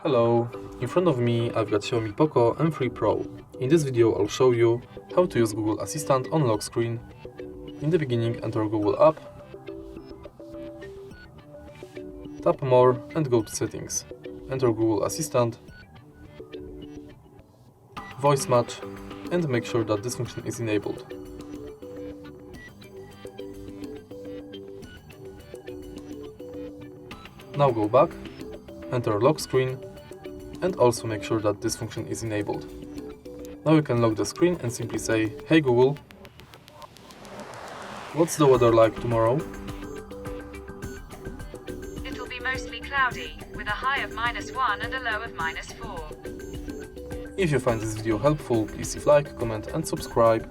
Hello, in front of me I've got XIAOMI Poco M3 Pro. In this video I'll show you how to use Google Assistant on lock screen. In the beginning enter Google app, tap more and go to settings. Enter Google Assistant, voice match and make sure that this function is enabled. Now go back, enter lock screen and also make sure that this function is enabled. Now you can lock the screen and simply say, "Hey Google, what's the weather like tomorrow?" It'll be mostly cloudy, with a high of -1 and a low of -4. If you find this video helpful, please leave like, comment and subscribe.